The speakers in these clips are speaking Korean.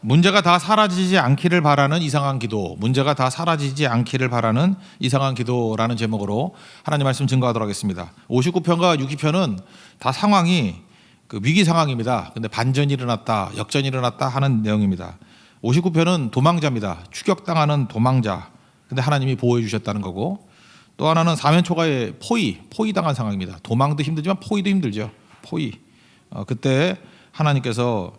문제가 다 사라지지 않기를 바라는 이상한 기도, 문제가 다 사라지지 않기를 바라는 이상한 기도라는 제목으로 하나님 말씀 증거하도록 하겠습니다. 59편과 60편은 다 상황이 위기 상황입니다. 근데 반전이 일어났다, 역전이 일어났다 하는 내용입니다. 59편은 도망자입니다. 추격당하는 도망자. 근데 하나님이 보호해 주셨다는 거고, 또 하나는 사면초가의 포위당한 상황입니다. 도망도 힘들지만 포위도 힘들죠. 포위. 그때 하나님께서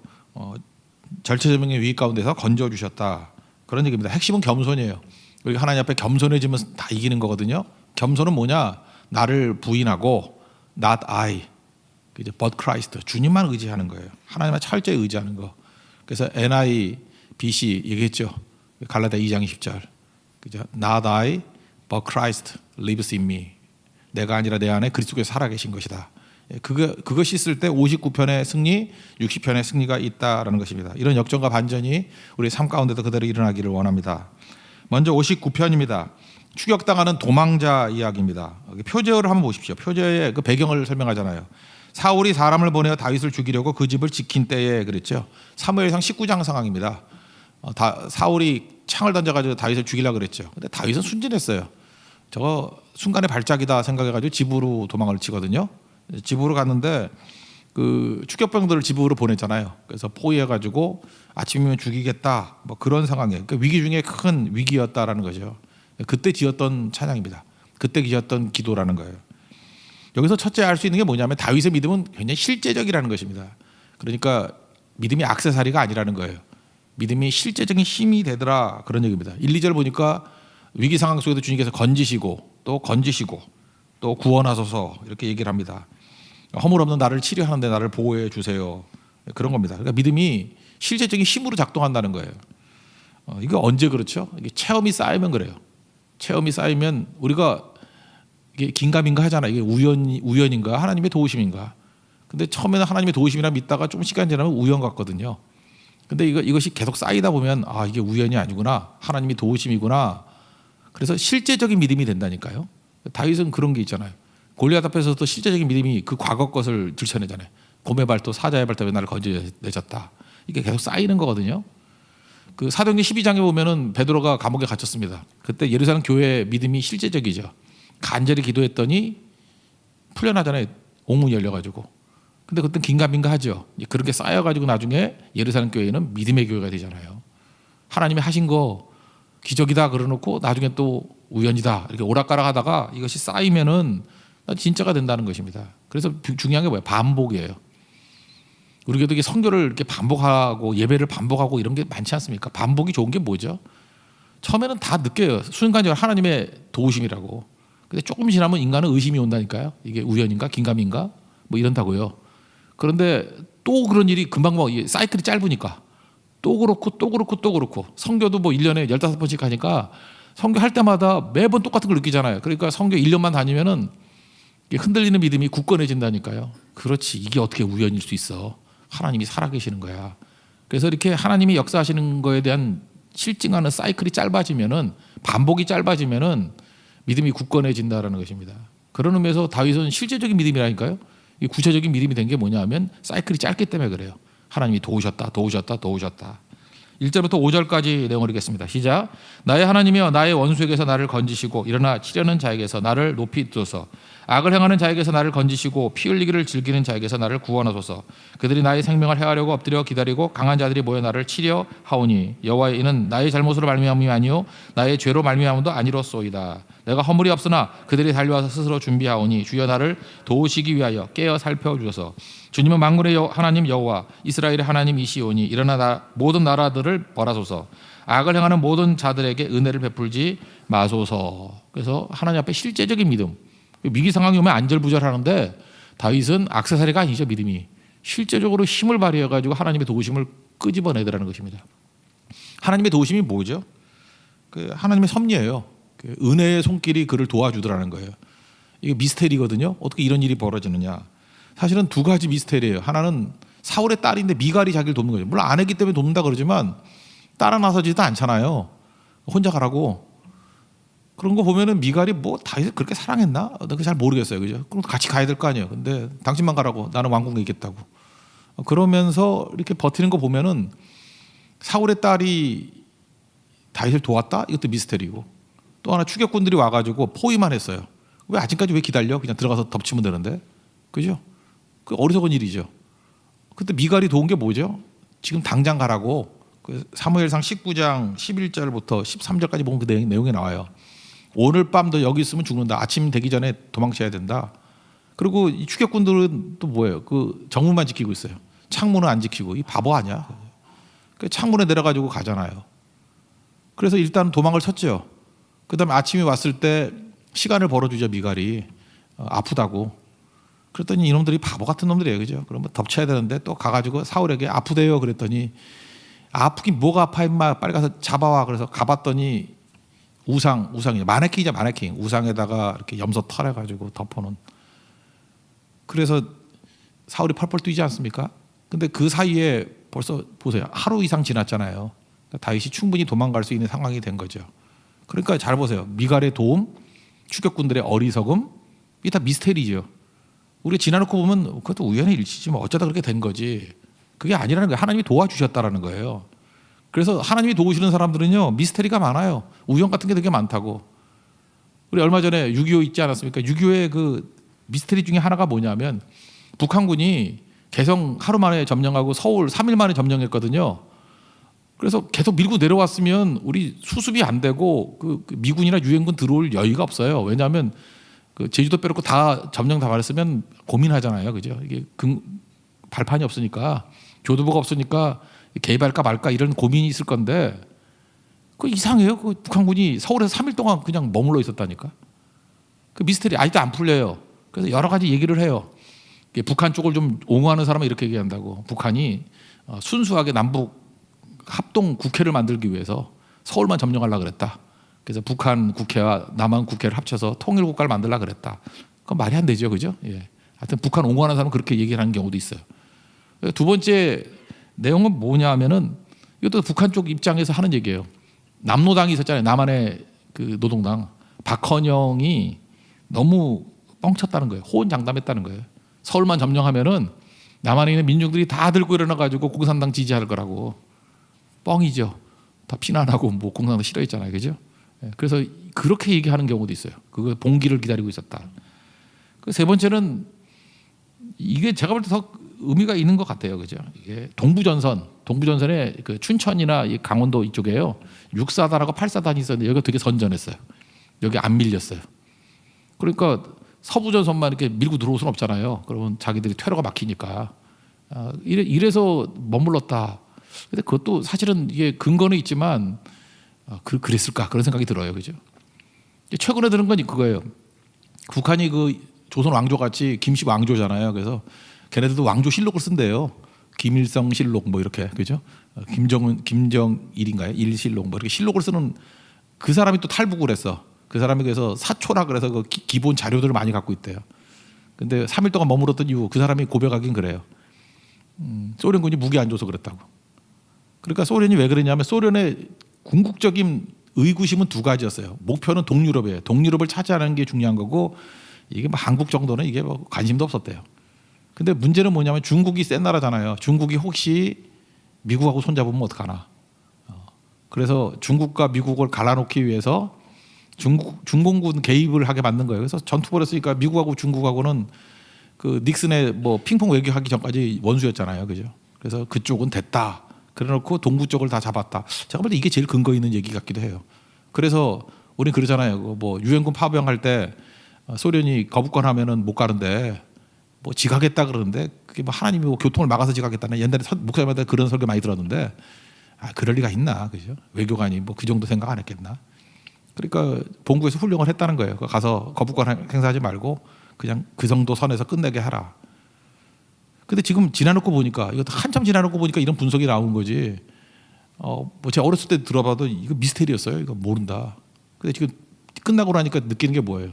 절체절명의 위기 가운데서 건져 주셨다, 그런 얘기입니다. 핵심은 겸손이에요. 우리 하나님 앞에 겸손해지면 다 이기는 거거든요. 겸손은 뭐냐? 나를 부인하고 not I, but Christ, 주님만 의지하는 거예요. 하나님만 철저히 의지하는 거. 그래서 NIBC 얘기했죠. 갈라디아 2장 10절. 그죠? Not I, but Christ lives in me. 내가 아니라 내 안에 그리스도께서 살아계신 것이다. 그것이 있을 때 59편의 승리, 60편의 승리가 있다라는 것입니다. 이런 역전과 반전이 우리 삶 가운데도 그대로 일어나기를 원합니다. 먼저 59편입니다. 추격당하는 도망자 이야기입니다. 표제어를 한번 보십시오. 표제의 그 배경을 설명하잖아요. 사울이 사람을 보내어 다윗을 죽이려고 그 집을 지킨 때에 그랬죠. 사무엘상 19장 상황입니다. 사울이 창을 던져가지고 다윗을 죽이려고 그랬죠. 근데 다윗은 순진했어요. 저거 순간의 발작이다 생각해가지고 집으로 도망을 치거든요. 집으로 갔는데 그 추격병들을 집으로 보냈잖아요. 그래서 포위해가지고 아침이면 죽이겠다, 뭐 그런 상황이에요. 그러니까 위기 중에 큰 위기였다라는 거죠. 그때 지었던 찬양입니다. 그때 지었던 기도라는 거예요. 여기서 첫째 알 수 있는 게 뭐냐면 다윗의 믿음은 굉장히 실제적이라는 것입니다. 그러니까 믿음이 액세서리가 아니라는 거예요. 믿음이 실제적인 힘이 되더라, 그런 얘기입니다. 1, 2절 보니까 위기 상황 속에도 주님께서 건지시고 또 구원하소서 이렇게 얘기를 합니다. 허물 없는 나를 치료하는데 나를 보호해 주세요, 그런 겁니다. 그러니까 믿음이 실제적인 힘으로 작동한다는 거예요. 이거 언제 그렇죠? 이게 체험이 쌓이면 그래요. 체험이 쌓이면 우리가 이게 긴가민가 하잖아요. 이게 우연인가 하나님의 도우심인가. 근데 처음에는 하나님의 도우심이라 믿다가 좀 시간 지나면 우연 같거든요. 근데 이것이 계속 쌓이다 보면 이게 우연이 아니구나, 하나님이 도우심이구나. 그래서 실제적인 믿음이 된다니까요. 다윗은 그런 게 있잖아요. 골리앗 앞에서도 실제적인 믿음이 그 과거 것을 들춰내잖아요. 곰의 발도 사자의 발톱에 나를 건져내셨다. 이게 계속 쌓이는 거거든요. 그 사도행전 12장에 보면은 베드로가 감옥에 갇혔습니다. 그때 예루살렘 교회의 믿음이 실제적이죠. 간절히 기도했더니 풀려나잖아요. 옥문이 열려가지고. 근데 그때 긴가민가 하죠. 그렇게 쌓여가지고 나중에 예루살렘 교회는 믿음의 교회가 되잖아요. 하나님이 하신 거 기적이다 그러놓고 나중에 또 우연이다 이렇게 오락가락 하다가 이것이 쌓이면은 진짜가 된다는 것입니다. 그래서 중요한 게 뭐예요? 반복이에요. 우리 교도 이게 선교를 이렇게 반복하고 예배를 반복하고 이런 게 많지 않습니까? 반복이 좋은 게 뭐죠? 처음에는 다 느껴요. 순간적으로 하나님의 도우심이라고. 근데 조금 지나면 인간은 의심이 온다니까요. 이게 우연인가 긴가민가 뭐 이런다고요. 그런데 또 그런 일이 금방 사이클이 짧으니까 또 그렇고 선교도 뭐 1년에 15번씩 하니까 선교할 때마다 매번 똑같은 걸 느끼잖아요. 그러니까 선교 1년만 다니면은 흔들리는 믿음이 굳건해진다니까요. 그렇지, 이게 어떻게 우연일 수 있어. 하나님이 살아계시는 거야. 그래서 이렇게 하나님이 역사하시는 거에 대한 실증하는 사이클이 짧아지면은, 반복이 짧아지면은 믿음이 굳건해진다라는 것입니다. 그런 의미에서 다윗은 실제적인 믿음이라니까요. 이 구체적인 믿음이 된 게 뭐냐 하면 사이클이 짧기 때문에 그래요. 하나님이 도우셨다. 1절부터 5절까지 내용을 읽겠습니다. 시작. 나의 하나님이여, 나의 원수에게서 나를 건지시고 일어나 치려는 자에게서 나를 높이 두소서. 악을 행하는 자에게서 나를 건지시고 피 흘리기를 즐기는 자에게서 나를 구원하소서. 그들이 나의 생명을 해하려고 엎드려 기다리고 강한 자들이 모여 나를 치려 하오니 여호와의 이는 나의 잘못으로 말미암음이 아니요 나의 죄로 말미암음도 아니로소이다. 내가 허물이 없으나 그들이 달려와서 스스로 준비하오니 주여 나를 도우시기 위하여 깨어 살펴주소서. 주님은 만군의 하나님 여호와 이스라엘의 하나님이시오니 일어나 모든 나라들을 벌하소서. 악을 행하는 모든 자들에게 은혜를 베풀지 마소서. 그래서 하나님 앞에 실제적인 믿음. 위기 상황이 오면 안절부절하는데 다윗은 액세서리가 아니죠. 믿음이 실제적으로 힘을 발휘해가지고 하나님의 도우심을 끄집어내더라는 것입니다. 하나님의 도우심이 뭐죠? 하나님의 섭리예요. 은혜의 손길이 그를 도와주더라는 거예요. 이게 미스테리거든요. 어떻게 이런 일이 벌어지느냐. 사실은 두 가지 미스테리예요. 하나는 사울의 딸인데 미갈이 자기를 돕는 거죠. 물론 아내기 때문에 돕는다 그러지만 따라 나서지도 않잖아요. 혼자 가라고. 그런 거 보면은 미갈이 뭐 다윗을 그렇게 사랑했나? 나 잘 모르겠어요. 그죠? 그럼 같이 가야 될 거 아니에요. 근데 당신만 가라고. 나는 왕궁에 있겠다고. 그러면서 이렇게 버티는 거 보면은 사울의 딸이 다윗을 도왔다? 이것도 미스테리고, 또 하나 추격군들이 와가지고 포위만 했어요. 왜 아직까지 왜 기다려? 그냥 들어가서 덮치면 되는데, 그죠? 그 어리석은 일이죠. 그때 미갈이 도운 게 뭐죠? 지금 당장 가라고. 그 사무엘상 19장 11절부터 13절까지 보면 그 내용이 나와요. 오늘 밤도 여기 있으면 죽는다. 아침 되기 전에 도망쳐야 된다. 그리고 이 추격군들은 또 뭐예요? 그 정문만 지키고 있어요. 창문은 안 지키고. 이 바보 아니야? 그 창문에 내려가지고 가잖아요. 그래서 일단 도망을 쳤죠. 그다음에 아침에 왔을 때 시간을 벌어주죠. 미갈이 아프다고. 그랬더니 이놈들이 바보 같은 놈들이에요, 그죠? 그러면 덮쳐야 되는데 또 가가지고 사울에게 아프대요. 그랬더니 아프긴 뭐가 아파 임마, 빨리 가서 잡아와. 그래서 가봤더니 우상이죠. 마네킹이죠, 마네킹. 우상에다가 이렇게 염소 털해가지고 덮어놓은. 그래서 사울이 펄펄 뛰지 않습니까? 근데 그 사이에 벌써 보세요. 하루 이상 지났잖아요. 다윗이 충분히 도망갈 수 있는 상황이 된 거죠. 그러니까 잘 보세요. 미갈의 도움, 추격군들의 어리석음, 이게 다 미스테리죠. 우리가 지나놓고 보면 그것도 우연의 일치지 뭐 어쩌다 그렇게 된 거지. 그게 아니라는 거예요. 하나님이 도와주셨다라는 거예요. 그래서 하나님이 도우시는 사람들은요, 미스테리가 많아요. 우연 같은 게 되게 많다고. 우리 얼마 전에 6.25 있지 않았습니까? 6.25의 그 미스테리 중에 하나가 뭐냐면 북한군이 개성 하루 만에 점령하고 서울 3일 만에 점령했거든요. 그래서 계속 밀고 내려왔으면 우리 수습이 안 되고 그 미군이나 유엔군 들어올 여유가 없어요. 왜냐하면 그 제주도 빼놓고 다 점령 다 말했으면 고민하잖아요, 그죠? 이게 발판이 없으니까, 교두보가 없으니까 개입할까 말까 이런 고민이 있을 건데, 그 이상해요. 그 북한군이 서울에서 3일 동안 그냥 머물러 있었다니까. 그 미스터리 아직도 안 풀려요. 그래서 여러 가지 얘기를 해요. 북한 쪽을 좀 옹호하는 사람은 이렇게 얘기한다고. 북한이 순수하게 남북 합동 국회를 만들기 위해서 서울만 점령하려고 그랬다. 그래서 북한 국회와 남한 국회를 합쳐서 통일 국가를 만들려고 그랬다. 그건 말이 안 되죠, 그죠? 예. 하여튼 북한 옹호하는 사람은 그렇게 얘기하는 경우도 있어요. 두 번째 내용은 뭐냐면은 이것도 북한 쪽 입장에서 하는 얘기예요. 남노당이 있었잖아요. 남한의 그 노동당. 박헌영이 너무 뻥쳤다는 거예요. 호언장담했다는 거예요. 서울만 점령하면은 남한에 있는 민중들이 다 들고 일어나가지고 공산당 지지할 거라고. 뻥이죠. 다 피난하고 뭐 공산당 싫어했잖아요, 그죠? 그래서 그렇게 얘기하는 경우도 있어요. 그거 봉기를 기다리고 있었다. 그 세 번째는 이게 제가 볼 때 더 의미가 있는 것 같아요, 그죠? 이게 동부전선에 그 춘천이나 강원도 이쪽에요 6사단하고 8사단이 있었는데 여기가 되게 선전했어요. 여기 안 밀렸어요. 그러니까 서부전선만 이렇게 밀고 들어올 수는 없잖아요. 그러면 자기들이 퇴로가 막히니까 이래서 머물렀다. 근데 그것도 사실은 이게 근거는 있지만 그랬을까 그런 생각이 들어요, 그죠? 최근에 들은 건 그거예요. 북한이 그 조선 왕조 같이 김씨 왕조잖아요. 그래서 걔네들도 왕조실록을 쓴대요. 김일성실록 뭐 이렇게, 그죠? 김정일인가요? 일실록 뭐 이렇게 실록을 쓰는 그 사람이 또 탈북을 했어. 그 사람이 그래서 사초라 그래서 그 기본 자료들을 많이 갖고 있대요. 근데 3일 동안 머물렀던 이후 그 사람이 고백하긴 그래요. 소련군이 무기 안 줘서 그랬다고. 그러니까 소련이 왜 그랬냐면 소련의 궁극적인 의구심은 두 가지였어요. 목표는 동유럽이에요. 동유럽을 차지하는 게 중요한 거고 이게 뭐 한국 정도는 이게 뭐 관심도 없었대요. 근데 문제는 뭐냐면 중국이 센 나라잖아요. 중국이 혹시 미국하고 손잡으면 어떡하나. 그래서 중국과 미국을 갈라놓기 위해서 중공군 개입을 하게 만든 거예요. 그래서 전투 벌였으니까 미국하고 중국하고는 그 닉슨의 뭐 핑퐁 외교하기 전까지 원수였잖아요, 그죠? 그래서 그쪽은 됐다. 그래놓고 동부 쪽을 다 잡았다. 제가 볼 때 이게 제일 근거 있는 얘기 같기도 해요. 그래서 우린 그러잖아요. 뭐 유엔군 파병할 때 소련이 거부권하면은 못 가는데 뭐 지가겠다 그러는데 그게 뭐 하나님이 뭐 교통을 막아서 지가겠다는 옛날에 목사님한테 그런 설교 많이 들었는데 그럴 리가 있나, 그죠? 외교관이 뭐 그 정도 생각 안 했겠나? 그러니까 본국에서 훈령을 했다는 거예요. 가서 거부권 행사하지 말고 그냥 그 정도 선에서 끝내게 하라. 근데 지금 지나놓고 보니까 이것도 한참 지나놓고 보니까 이런 분석이 나온 거지. 뭐 제가 어렸을 때 들어봐도 이거 미스테리였어요. 이거 모른다. 근데 지금 끝나고 나니까 느끼는 게 뭐예요?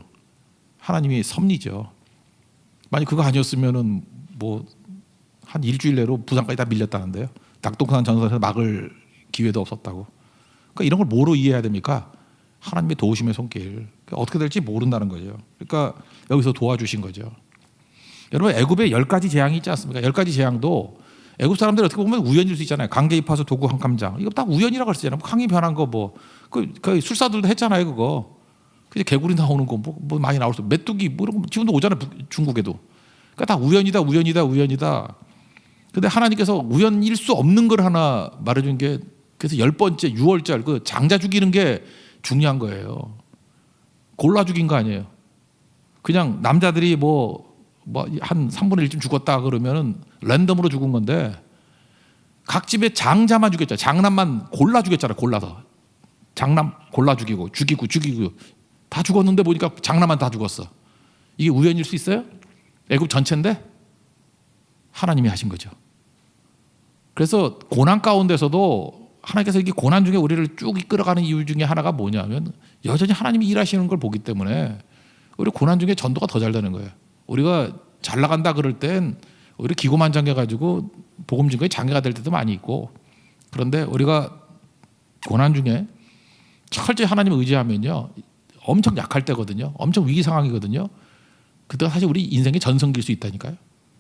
하나님이 섭리죠. 만약 그거 아니었으면은 뭐 한 일주일 내로 부산까지 다 밀렸다는데요. 낙동강 전선에서 막을 기회도 없었다고. 그러니까 이런 걸 뭐로 이해해야 됩니까? 하나님의 도우심의 손길. 그러니까 어떻게 될지 모른다는 거죠. 그러니까 여기서 도와주신 거죠. 여러분 애굽에 10가지 재앙이 있지 않습니까? 10가지 재앙도 애굽 사람들이 어떻게 보면 우연일 수 있잖아요. 강계 입하서 도구 한 깜장. 이거 다 우연이라고 그랬잖아요. 강이 변한 거 뭐. 그 술사들도 했잖아요, 그거. 그냥 개구리 나오는 거 뭐 많이 나올 수. 메뚜기 뭐 이런 거 지금도 오잖아요, 중국에도. 그러니까 다 우연이다. 근데 하나님께서 우연일 수 없는 걸 하나 말해준 게 그래서 10번째 6월절 그 장자 죽이는 게 중요한 거예요. 골라 죽인 거 아니에요. 그냥 남자들이 뭐 한 3분의 1쯤 죽었다 그러면은 랜덤으로 죽은 건데 각 집에 장자만 죽였죠. 장남만 골라 죽였잖아요. 골라서 장남 골라 죽이고 다 죽었는데 보니까 장남만 다 죽었어. 이게 우연일 수 있어요? 애굽 전체인데 하나님이 하신 거죠. 그래서 고난 가운데서도 하나님께서 이렇게 고난 중에 우리를 쭉 이끌어가는 이유 중에 하나가 뭐냐면 여전히 하나님이 일하시는 걸 보기 때문에 우리 고난 중에 전도가 더 잘 되는 거예요. 우리가 잘 나간다 그럴 땐 오히려 기고만장해가지고 복음 증거에 장애가 될 때도 많이 있고, 그런데 우리가 고난 중에 철저히 하나님을 의지하면요 엄청 약할 때거든요. 엄청 위기 상황이거든요. 그때가 사실 우리 인생의 전성기일 수 있다니까요.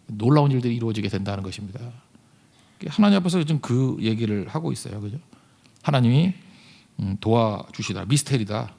놀라운 일들이 이루어지게 된다는 것입니다. 하나님 앞에서 요즘 그 얘기를 하고 있어요. 그죠? 하나님이 도와주시다. 미스테리다.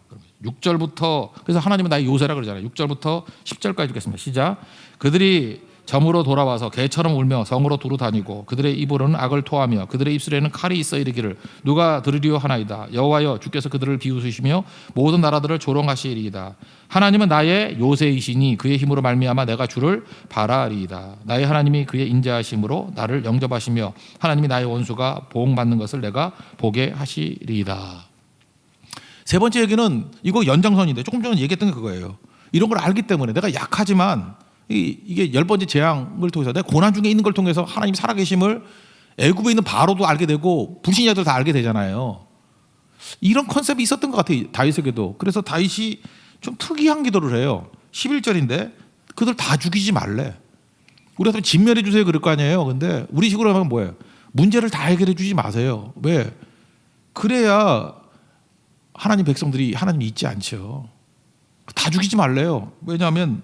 6절부터 그래서 하나님은 나의 요새라 그러잖아요. 6절부터 10절까지 읽겠습니다. 시작. 그들이 점으로 돌아와서 개처럼 울며 성으로 두루 다니고 그들의 입으로는 악을 토하며 그들의 입술에는 칼이 있어 이르기를 누가 들으리요 하나이다. 여호와여 주께서 그들을 비웃으시며 모든 나라들을 조롱하시리이다. 하나님은 나의 요새이시니 그의 힘으로 말미암아 내가 주를 바라리이다. 나의 하나님이 그의 인자하심으로 나를 영접하시며 하나님이 나의 원수가 보응받는 것을 내가 보게 하시리이다. 세 번째 얘기는 이거 연장선인데 조금 전에 얘기했던 게 그거예요. 이런 걸 알기 때문에 내가 약하지만 이게 10번째 재앙을 통해서 내가 고난 중에 있는 걸 통해서 하나님 살아계심을 애굽에 있는 바로도 알게 되고 불신자들 다 알게 되잖아요. 이런 컨셉이 있었던 것 같아요, 다윗에게도. 그래서 다윗이 좀 특이한 기도를 해요. 11절인데 그들 다 죽이지 말래. 우리 같으면 진멸해 주세요 그럴 거 아니에요. 근데 우리 식으로 하면 뭐예요? 문제를 다 해결해 주지 마세요. 왜? 그래야 하나님 백성들이 하나님 잊지 않죠. 다 죽이지 말래요. 왜냐하면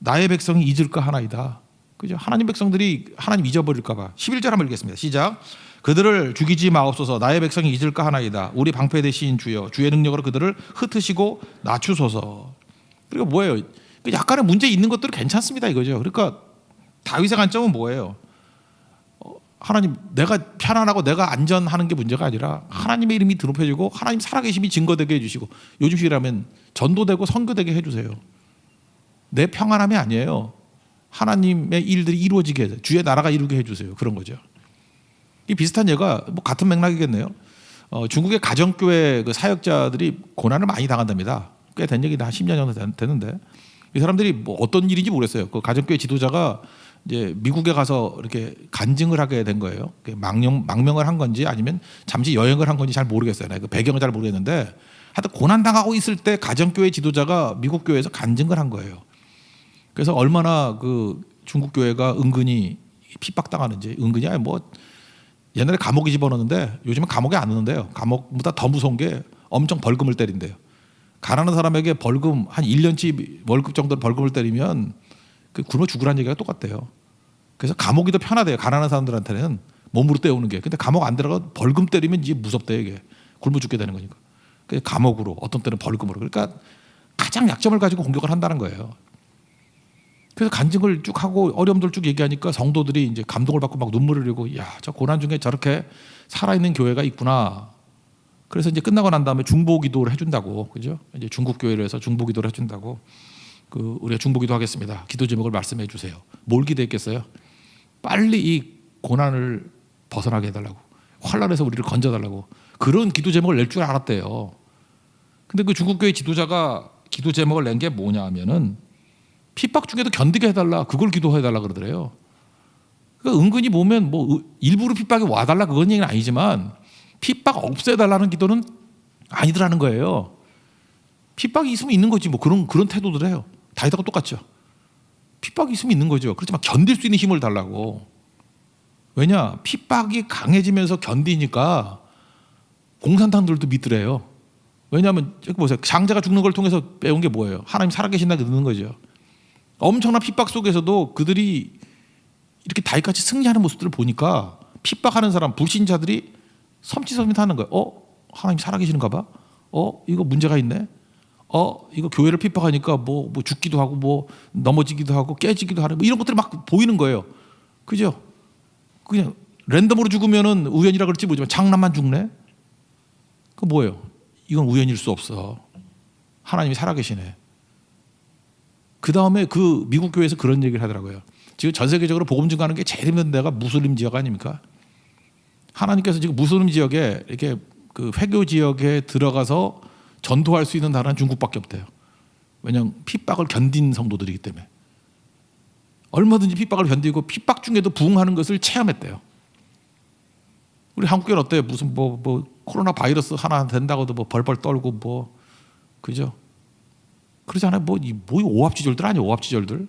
나의 백성이 잊을까 하나이다. 그죠? 하나님 백성들이 하나님 잊어버릴까 봐. 11절 한번 읽겠습니다. 시작. 그들을 죽이지 마옵소서. 나의 백성이 잊을까 하나이다. 우리 방패 되신 주여 주의 능력으로 그들을 흩으시고 낮추소서. 그리고 뭐예요? 약간의 문제 있는 것들은 괜찮습니다 이거죠. 그러니까 다윗의 관점은 뭐예요? 하나님 내가 편안하고 내가 안전하는 게 문제가 아니라 하나님의 이름이 드높여지고 하나님 살아계심이 증거되게 해주시고 요즘식이라면 전도되고 선교되게 해주세요. 내 평안함이 아니에요. 하나님의 일들이 이루어지게 해서 주의 나라가 이루게 해주세요. 그런 거죠. 이 비슷한 예가 뭐 같은 맥락이겠네요. 중국의 가정교회 그 사역자들이 고난을 많이 당한답니다. 꽤 된 얘기다. 한 10년 정도 되는데 이 사람들이 뭐 어떤 일인지 모르겠어요. 그 가정교회 지도자가 이제 미국에 가서 이렇게 간증을 하게 된 거예요. 망명을 한 건지 아니면 잠시 여행을 한 건지 잘 모르겠어요. 그 배경을 잘 모르겠는데 하여튼 고난 당하고 있을 때 가정교회 지도자가 미국 교회에서 간증을 한 거예요. 그래서 얼마나 그 중국 교회가 은근히 핍박당하는지, 은근히 아니 뭐 옛날에 감옥에 집어넣는데 요즘은 감옥에 안 넣는데요. 감옥보다 더 무서운 게 엄청 벌금을 때린대요. 가난한 사람에게 벌금 한 1년치 월급 정도 벌금을 때리면 그 굶어 죽으라는 얘기가 똑같대요. 그래서 감옥이 더 편하대요. 가난한 사람들한테는 몸으로 때우는 게. 근데 감옥 안 들어가 벌금 때리면 이제 무섭대요. 이게 굶어 죽게 되는 거니까. 그래서 감옥으로 어떤 때는 벌금으로. 그러니까 가장 약점을 가지고 공격을 한다는 거예요. 그래서 간증을 쭉 하고 어려움들 쭉 얘기하니까 성도들이 이제 감동을 받고 막 눈물을 흘리고 야, 저 고난 중에 저렇게 살아있는 교회가 있구나. 그래서 이제 끝나고 난 다음에 중보기도를 해준다고, 그죠? 이제 중국 교회를 해서 중보기도를 해준다고. 우리가 중보기도 하겠습니다. 기도 제목을 말씀해 주세요. 뭘 기도했겠어요? 빨리 이 고난을 벗어나게 해달라고, 환난에서 우리를 건져달라고 그런 기도 제목을 낼 줄 알았대요. 근데 그 중국 교회 지도자가 기도 제목을 낸 게 뭐냐 하면은 핍박 중에도 견디게 해달라, 그걸 기도해달라 그러더래요. 그러니까 은근히 보면 뭐 일부러 핍박이 와달라 그건 얘기는 아니지만 핍박 없애달라는 기도는 아니더라는 거예요. 핍박이 있으면 있는 거지 뭐 그런 태도들 해요. 다윗하고 똑같죠. 핍박이 있으면 있는 거죠. 그렇지만 견딜 수 있는 힘을 달라고. 왜냐? 핍박이 강해지면서 견디니까 공산당들도 믿더래요. 왜냐하면 여기 보세요. 장자가 죽는 걸 통해서 배운 게 뭐예요? 하나님 살아계신다고 듣는 거죠. 엄청난 핍박 속에서도 그들이 이렇게 다윗같이 승리하는 모습들을 보니까 핍박하는 사람, 불신자들이 섬찟섬찟하는 거예요. 하나님 살아계시는가 봐. 이거 문제가 있네. 이거 교회를 핍박하니까 뭐 죽기도 하고 뭐 넘어지기도 하고 깨지기도 하는 뭐 이런 것들이 막 보이는 거예요. 그죠? 그냥 랜덤으로 죽으면은 우연이라 그럴지 모르지만 장난만 죽네. 그 뭐예요? 이건 우연일 수 없어. 하나님이 살아계시네. 그 다음에 그 미국 교회에서 그런 얘기를 하더라고요. 지금 전 세계적으로 복음 증가하는 게 제일 힘든 데가 무슬림 지역 아닙니까? 하나님께서 지금 무슬림 지역에 이렇게 그 회교 지역에 들어가서 전도할 수 있는 나라는 중국밖에 없대요. 왜냐하면 핍박을 견딘 성도들이기 때문에. 얼마든지 핍박을 견디고 핍박 중에도 부응하는 것을 체험했대요. 우리 한국교회는 어때요? 무슨 뭐 코로나 바이러스 하나 된다고도 뭐 벌벌 떨고 뭐 그죠? 그러지 않아요? 뭐 오합지졸들 아니에요? 오합지졸들.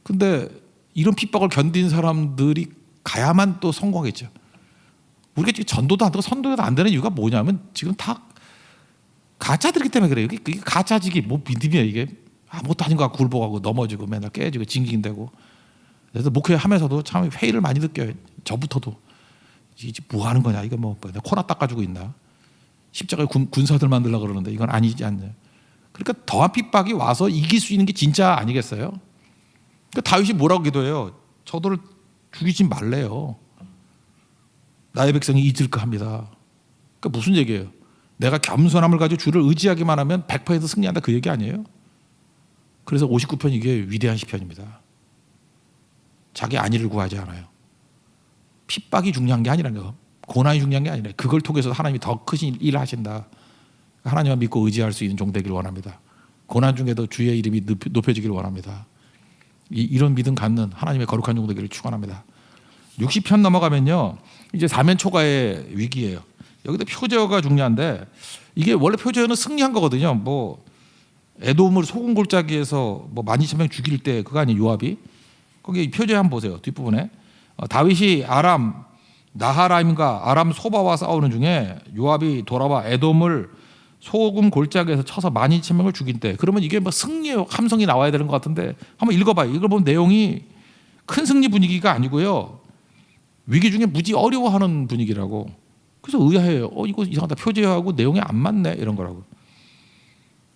근데 이런 핍박을 견딘 사람들이 가야만 또 성공했죠. 우리가 지금 전도도 안 되고 선도도 안 되는 이유가 뭐냐면 지금 다 가짜들이기 때문에 그래요. 이게 가짜지기 뭐 믿음이야 이게. 아무것도 아닌 것 같고 굴복하고 넘어지고 맨날 깨지고 징징대고. 그래서 목회하면서도 참 회의를 많이 느껴요. 저부터도 이게 뭐 하는 거냐 이거 뭐 코나 닦아주고 있나. 십자가에 군사들 만들려고 그러는데 이건 아니지 않냐. 그러니까 더한 핍박이 와서 이길 수 있는 게 진짜 아니겠어요? 그러니까 다윗이 뭐라고 기도해요? 저들을 죽이지 말래요. 나의 백성이 잊을까 합니다. 그러니까 무슨 얘기예요? 내가 겸손함을 가지고 주를 의지하기만 하면 100% 승리한다 그 얘기 아니에요? 그래서 59편 이게 위대한 시편입니다. 자기 안위를 구하지 않아요. 핍박이 중요한 게 아니라는 거. 고난이 중요한 게 아니라 그걸 통해서 하나님이 더 크신 일을 하신다. 하나님만 믿고 의지할 수 있는 종 되기를 원합니다. 고난 중에도 주의 이름이 높여지기를 원합니다. 이런 믿음 갖는 하나님의 거룩한 종 되기를 축원합니다. 60편 넘어가면요. 이제 사면초가의 위기예요. 여기도 표제어가 중요한데 이게 원래 표제어는 승리한 거거든요. 뭐 에돔을 소금 골짜기에서 뭐 12,000명 죽일 때 그거 아니에요? 요압이. 거기 표제어 한번 보세요. 뒷부분에. 다윗이 아람 나하라임과 아람 소바와 싸우는 중에 요압이 돌아와 에돔을 소금 골짜기에서 쳐서 12,000명을 죽인 때 그러면 이게 뭐 승리의 함성이 나와야 되는 것 같은데 한번 읽어봐요. 이걸 보면 내용이 큰 승리 분위기가 아니고요. 위기 중에 무지 어려워하는 분위기라고. 그래서 의아해요. 이거 이상하다. 표제하고 내용이 안 맞네. 이런 거라고.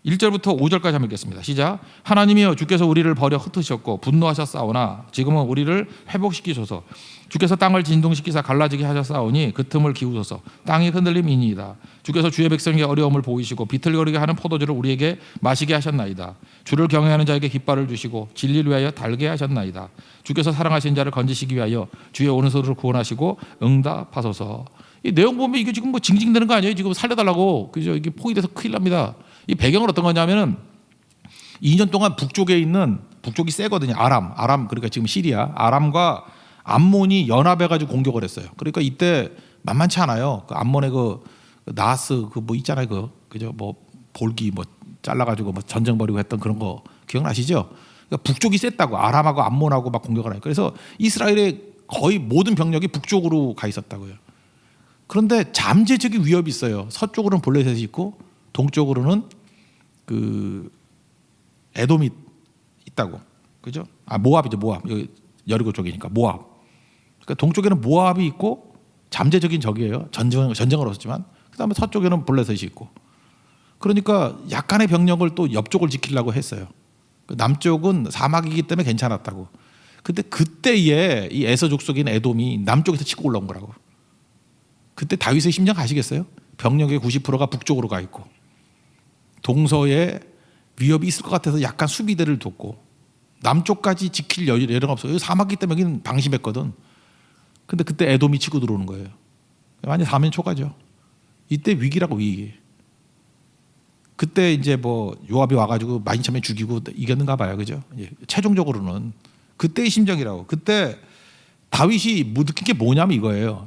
1절부터 5절까지 한번 읽겠습니다. 시작. 하나님이여 주께서 우리를 버려 흩으셨고 분노하셨사오나 지금은 우리를 회복시키소서. 주께서 땅을 진동시키사 갈라지게 하셨사오니 그 틈을 기우소서. 땅이 흔들림이니이다. 주께서 주의 백성에게 어려움을 보이시고 비틀거리게 하는 포도주를 우리에게 마시게 하셨나이다. 주를 경외하는 자에게 깃발을 주시고 진리를 위하여 달게 하셨나이다. 주께서 사랑하신 자를 건지시기 위하여 주의 오른손으로 구원하시고 응답하소서. 이 내용 보면 이게 지금 뭐 징징대는 거 아니에요? 지금 살려달라고. 그죠? 이게 포위돼서 큰일 납니다. 이 배경은 어떤 거냐면은 2년 동안 북쪽에 있는 북쪽이 세거든요. 아람 그러니까 지금 시리아 아람과 암몬이 연합해가지고 공격을 했어요. 그러니까 이때 만만치 않아요. 그 암몬의 그 나하스 그 뭐 있잖아요. 그죠? 뭐 볼기 뭐 잘라가지고 뭐 전쟁 벌이고 했던 그런 거 기억나시죠? 그러니까 북쪽이 셌다고 아람하고 암몬하고 막 공격을 하니까 그래서 이스라엘의 거의 모든 병력이 북쪽으로 가 있었다고요. 그런데 잠재적인 위협이 있어요. 서쪽으로는 블레셋이 있고 동쪽으로는 그 에돔이 있다고. 그죠? 모압이죠. 모압. 여기 여리고 쪽이니까 모압. 그러니까 동쪽에는 모압이 있고 잠재적인 적이에요. 전쟁을 얻었지만 그다음에 서쪽에는 블레셋이 있고. 그러니까 약간의 병력을 또 옆쪽을 지키려고 했어요. 남쪽은 사막이기 때문에 괜찮았다고. 근데 그때에 이 에서 족속인 에돔이 남쪽에서 치고 올라온 거라고. 그때 다윗의 심정 아시겠어요? 병력의 90%가 북쪽으로 가 있고 동서에 위협이 있을 것 같아서 약간 수비대를 뒀고 남쪽까지 지킬 여력은 없어요. 여기 사막이기 때문에 여기는 방심했거든. 근데 그때 에돔이 치고 들어오는 거예요. 완전 사면초가죠. 이때 위기라고 위기. 그때 이제 뭐 요압이 와가지고 12,000명 죽이고 이겼는가 봐요. 그죠? 최종적으로는 그때의 심정이라고. 그때 다윗이 느낀 게 뭐냐면 이거예요.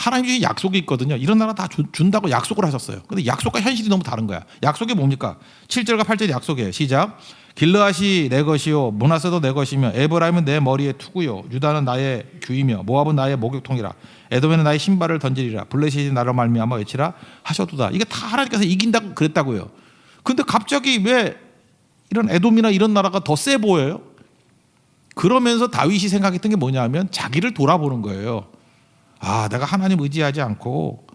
하나님 주신 약속이 있거든요. 이런 나라 다 준다고 약속을 하셨어요. 근데 약속과 현실이 너무 다른 거야. 약속이 뭡니까? 7절과 8절이 약속이에요. 시작. 길르앗이 내 것이요 므낫세도 내 것이며 에브라임은 내 머리의 투구요 유다는 나의 규이며 모압은 나의 목욕통이라 에돔에는 나의 신발을 던지리라 블레셋이 나로 말미암아 외치라 하셔도다. 이게 다 하나님께서 이긴다고 그랬다고요. 근데 갑자기 왜 이런 에돔이나 이런 나라가 더 세 보여요? 그러면서 다윗이 생각했던 게 뭐냐면 자기를 돌아보는 거예요. 아, 내가 하나님 의지하지 않고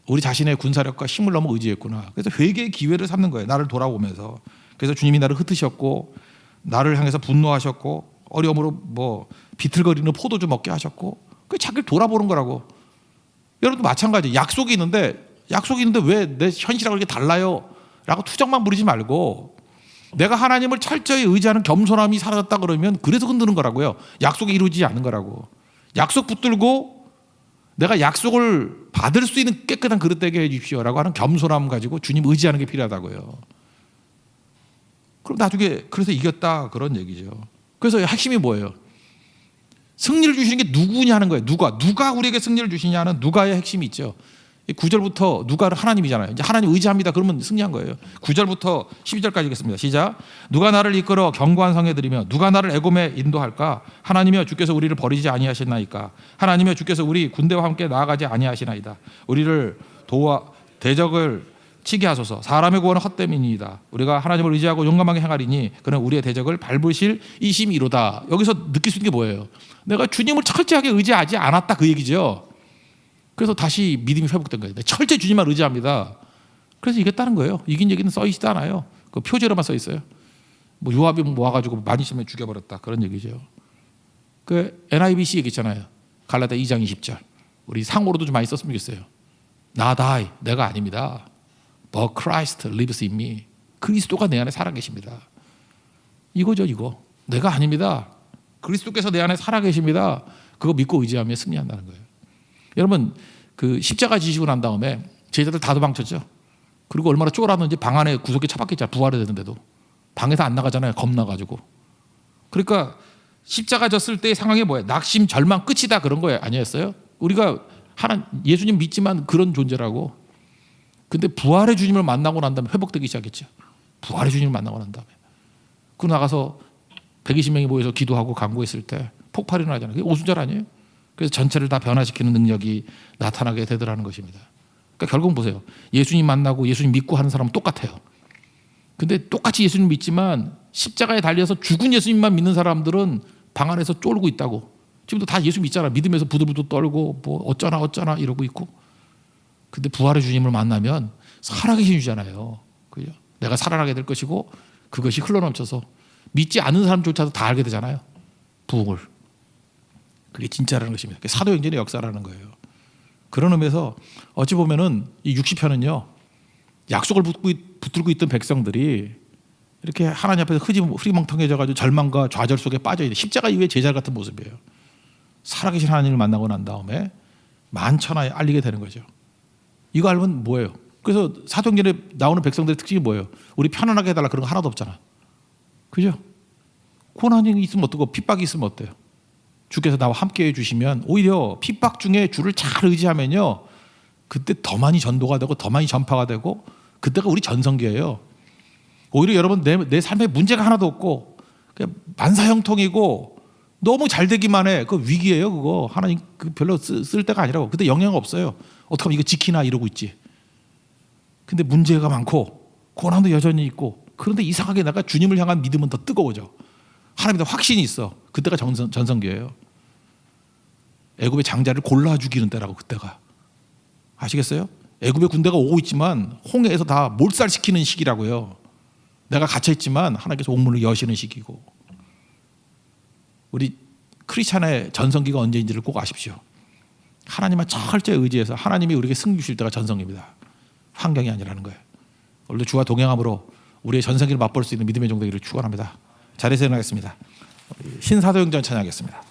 우리 자신의 군사력과 힘을 너무 의지했구나. 그래서 회개의 기회를 삼는 거예요. 나를 돌아보면서. 그래서 주님이 나를 흩으셨고 나를 향해서 분노하셨고 어려움으로 뭐 비틀거리는 포도주 먹게 하셨고 그 자기를 돌아보는 거라고. 여러분도 마찬가지. 약속이 있는데 왜 내 현실하고 이렇게 달라요? 라고 투정만 부리지 말고 내가 하나님을 철저히 의지하는 겸손함이 사라졌다 그러면 그래서 흔드는 거라고요. 약속이 이루어지지 않는 거라고. 약속 붙들고 내가 약속을 받을 수 있는 깨끗한 그릇 되게 해 주십시오라고 하는 겸손함 가지고 주님 의지하는 게 필요하다고요. 그럼 나중에 그래서 이겼다 그런 얘기죠. 그래서 핵심이 뭐예요? 승리를 주시는 게 누구냐는 거예요. 누가 우리에게 승리를 주시냐는 누가의 핵심이 있죠. 9절부터 누가는 하나님이잖아요. 이제 하나님 의지합니다. 그러면 승리한 거예요. 9절부터 12절까지 읽겠습니다. 시작. 누가 나를 이끌어 견고한 성에 들이며 누가 나를 애곰에 인도할까? 하나님이여 주께서 우리를 버리지 아니하셨나이까? 하나님이여 주께서 우리 군대와 함께 나아가지 아니하시나이다. 우리를 도와 대적을 치게 하소서. 사람의 구원은 헛됨이니이다. 우리가 하나님을 의지하고 용감하게 행하리니 그는 우리의 대적을 밟으실 이심이로다. 여기서 느낄 수 있는 게 뭐예요? 내가 주님을 철저하게 의지하지 않았다 그 얘기죠. 그래서 다시 믿음이 회복된 거예요. 철저히 주님만 의지합니다. 그래서 이겼다는 거예요. 이긴 얘기는 써 있지 않아요. 그 표제로만 써 있어요. 뭐 요압이 모아가지고 많이 치면 죽여버렸다 그런 얘기죠. 그 NIBC 얘기했잖아요. 갈라디아 2장 20절. 우리 상호로도 좀 많이 썼으면 좋겠어요. Not I, 내가 아닙니다. But Christ lives in me. 그리스도가 내 안에 살아계십니다. 이거죠, 이거. 내가 아닙니다. 그리스도께서 내 안에 살아계십니다. 그거 믿고 의지하며 승리한다는 거예요. 여러분 그 십자가 지시고 난 다음에 제자들 다 도망쳤죠. 그리고 얼마나 쫄았는지 방 안에 구석에 처박혔잖아요. 부활이 되는데도 방에서 안 나가잖아요. 겁나가지고. 그러니까 십자가 졌을 때의 상황이 뭐예요? 낙심, 절망, 끝이다 그런 거예요. 아니었어요? 우리가 예수님 믿지만 그런 존재라고. 근데 부활의 주님을 만나고 난 다음에 회복되기 시작했죠. 부활의 주님을 만나고 난 다음에. 그러고 나가서 120명이 모여서 기도하고 간구했을 때 폭발이 나잖아요. 그게 오순절 아니에요? 그래서 전체를 다 변화시키는 능력이 나타나게 되더라는 것입니다. 그러니까 결국 보세요. 예수님 만나고 예수님 믿고 하는 사람은 똑같아요. 근데 똑같이 예수님 믿지만 십자가에 달려서 죽은 예수님만 믿는 사람들은 방 안에서 쫄고 있다고. 지금도 다 예수 믿잖아. 믿으면서 부들부들 떨고 뭐 어쩌나 이러고 있고. 근데 부활의 주님을 만나면 살아계신 주잖아요. 그죠? 내가 살아나게 될 것이고 그것이 흘러넘쳐서 믿지 않는 사람조차도 다 알게 되잖아요. 부흥을. 그게 진짜라는 것입니다. 그게 사도행전의 역사라는 거예요. 그런 의미에서 어찌 보면은 이 60편은요. 약속을 붙들고 있던 백성들이 이렇게 하나님 앞에서 흐리멍텅해져가지고 절망과 좌절 속에 빠져있는 십자가 이후의 제자 같은 모습이에요. 살아계신 하나님을 만나고 난 다음에 만천하에 알리게 되는 거죠. 이거 알면 뭐예요? 그래서 사도행전에 나오는 백성들의 특징이 뭐예요? 우리 편안하게 해달라 그런 거 하나도 없잖아. 그죠? 고난이 있으면 어떻고 핍박이 있으면 어때요? 주께서 나와 함께 해주시면 오히려 핍박 중에 주를 잘 의지하면요. 그때 더 많이 전도가 되고 더 많이 전파가 되고 그때가 우리 전성기예요. 오히려 여러분 내 삶에 문제가 하나도 없고 그냥 만사형통이고 너무 잘 되기만 해. 그 위기예요 그거. 하나님 그 별로 쓸 데가 아니라고. 그때 영향 없어요. 어떻게 하면 이거 지키나 이러고 있지. 근데 문제가 많고 고난도 여전히 있고 그런데 이상하게 내가 주님을 향한 믿음은 더 뜨거워져. 하나님에 대한 확신이 있어. 그때가 전성기예요. 애굽의 장자를 골라 죽이는 때라고 그때가. 아시겠어요? 애굽의 군대가 오고 있지만 홍해에서 다 몰살시키는 시기라고요. 내가 갇혀있지만 하나님께서 옥문을 여시는 시기고. 우리 크리스찬의 전성기가 언제인지를 꼭 아십시오. 하나님만 철저히 의지해서 하나님이 우리에게 승리 주실 때가 전성기입니다. 환경이 아니라는 거예요. 오늘도 주와 동행함으로 우리의 전성기를 맛볼 수 있는 믿음의 종되기를 축원합니다. 자리에서 일어나겠습니다. 신사도행전 찬양하겠습니다.